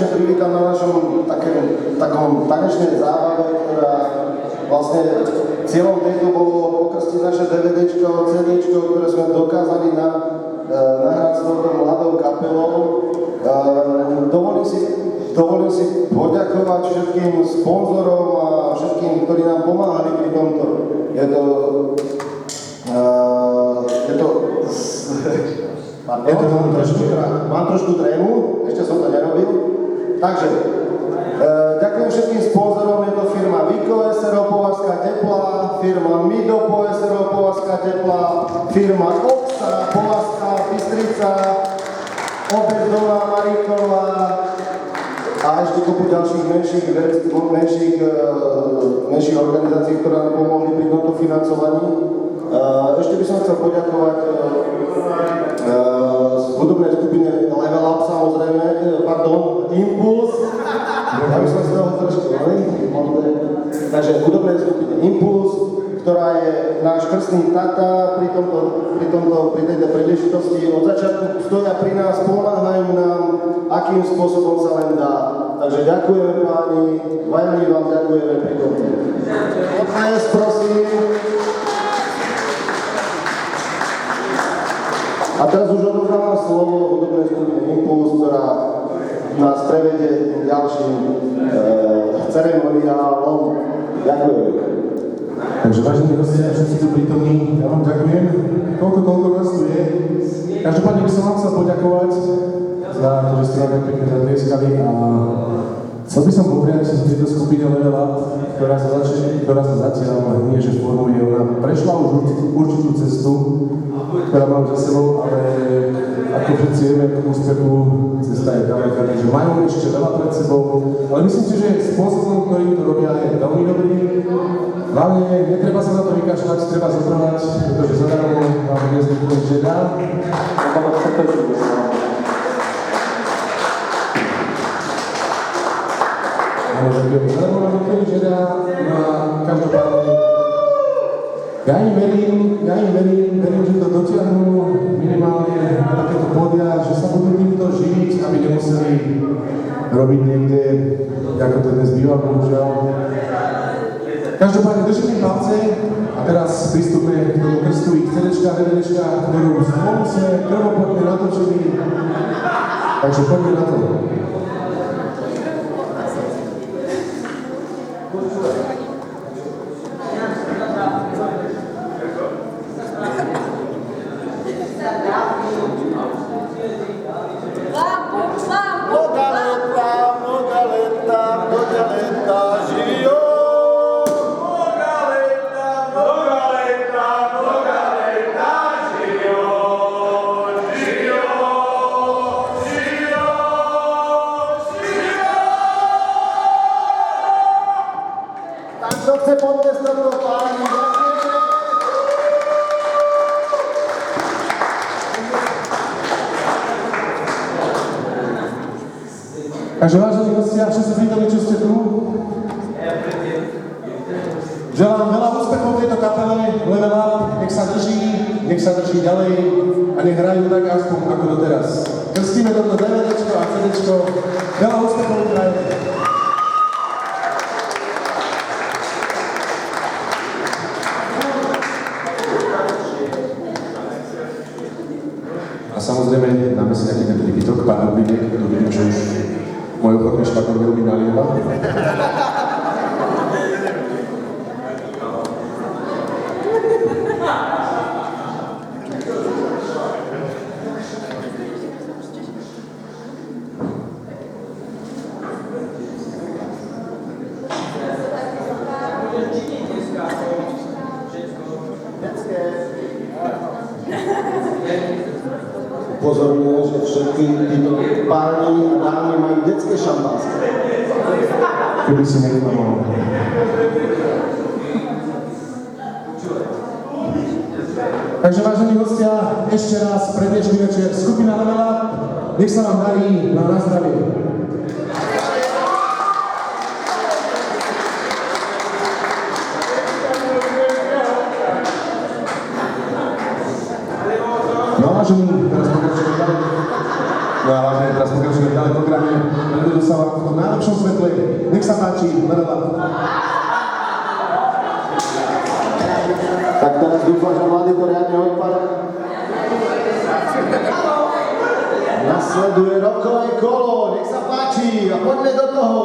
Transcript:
srdečne privítam na našom takom tanečnej zábave, ktorá vlastne cieľom tejto bolo pokrstiť naše DVDčko, CDčko, ktoré sme dokázali nahrať s touto mladou kapelou. Dovolím si poďakovať všetkým sponzorom a všetkým, ktorí nám pomáhali pri tomto. Mám trošku trému, ešte som to nerobil. Takže, ďakujem všetkým sponzorom, je to firma Viko SRO Povazka Teplá, firma Mido SRO Povazka Teplá, firma Oxa Povazka Bystrica, Obec Dolná Maríková a ešte kopu ďalších menších organizácií, ktoré nám pomohli pri tomto financovaní. Ešte by som chcel poďakovať z hudobnej skupine Level Up, samozrejme, Impuls. Ja by som z toho trošku takže hudobnej skupine Impuls, ktorá je náš krstný tata pri tejto príležitosti. Od začiatku stoja pri nás, pomáhajú nám, akým spôsobom sa len dá. Takže ďakujeme páni, veľmi vám ďakujeme pri tomto. Odnájsť, prosím. A teraz už odovzdávam slovo hudobnej skupine Impuls, ktorá nás prevedie ďalším ceremoniálom. Ďakujem. Takže vážení hostia, všetci tu prítomní, ja vám ďakujem. Koľko vás tu je. Každopádne by som vám chcel poďakovať za to, že ste nám tak pekne zatlieskali a chcel by som popriať sa tejto skupine Level Up, ktorá sa zatiaľ nie že formuje, ona prešla už určitú cestu, ktorá mám za sebou, ale ako všetci vieme, k úspechu cesta je ďaleka, takže majú ešte veľa pred sebou, ale myslím si, že spôsobom, ktorým to robia, je veľmi dobrý. Hlavne netreba sa na to vykašľať, treba zotrvať, pretože zadarmo vám dnes nikto nič nedá. Áno, ďakujem, zadarmo vám nikto nič nedá, no a každopádne ja im verím, že to dotiahnu minimálne na takéto pódia, že sa budú týmto živiť, aby nemuseli robiť niekde, ako to dnes býva, bohužiaľ. Každopádne držím im palce a teraz pristúpime k tomu krstu ich CDčka, DVDčka, ktorú spolu sme prvopotne natočili. Takže poďme na to. Takže vážení hostia, všetci prítomní, čo ste tu, želám veľa úspechov tejto kapele Level Up, nech sa drží ďalej a nech hrajú tak aspoň ako doteraz. Krstíme toto DVDčko a CDčko, veľa úspechov hrajú. A samozrejme dáme si nejaký ten príbytok, pán Rubinek, ktorý vidím, že už môj obchodný špatný veľmi nalieva. Upozorňujem, že všetky títo páni a dámy majú detské šampánske. Keby si niekto mohol. Takže vážení hostia, ešte raz pre dnešný večer skupina Level Up. Nech sa vám darí na zdravie. No vážení, teraz pokračujeme ďalej. No a vážne, teraz pokračujeme ďalej v programe, preto dostáva v tom najlepšom svetle. Nech sa páči, Merela. Tak teraz dúfam, že mladý to riadne odpadá. Nasleduje rokové kolo, nech sa páči a poďme do toho.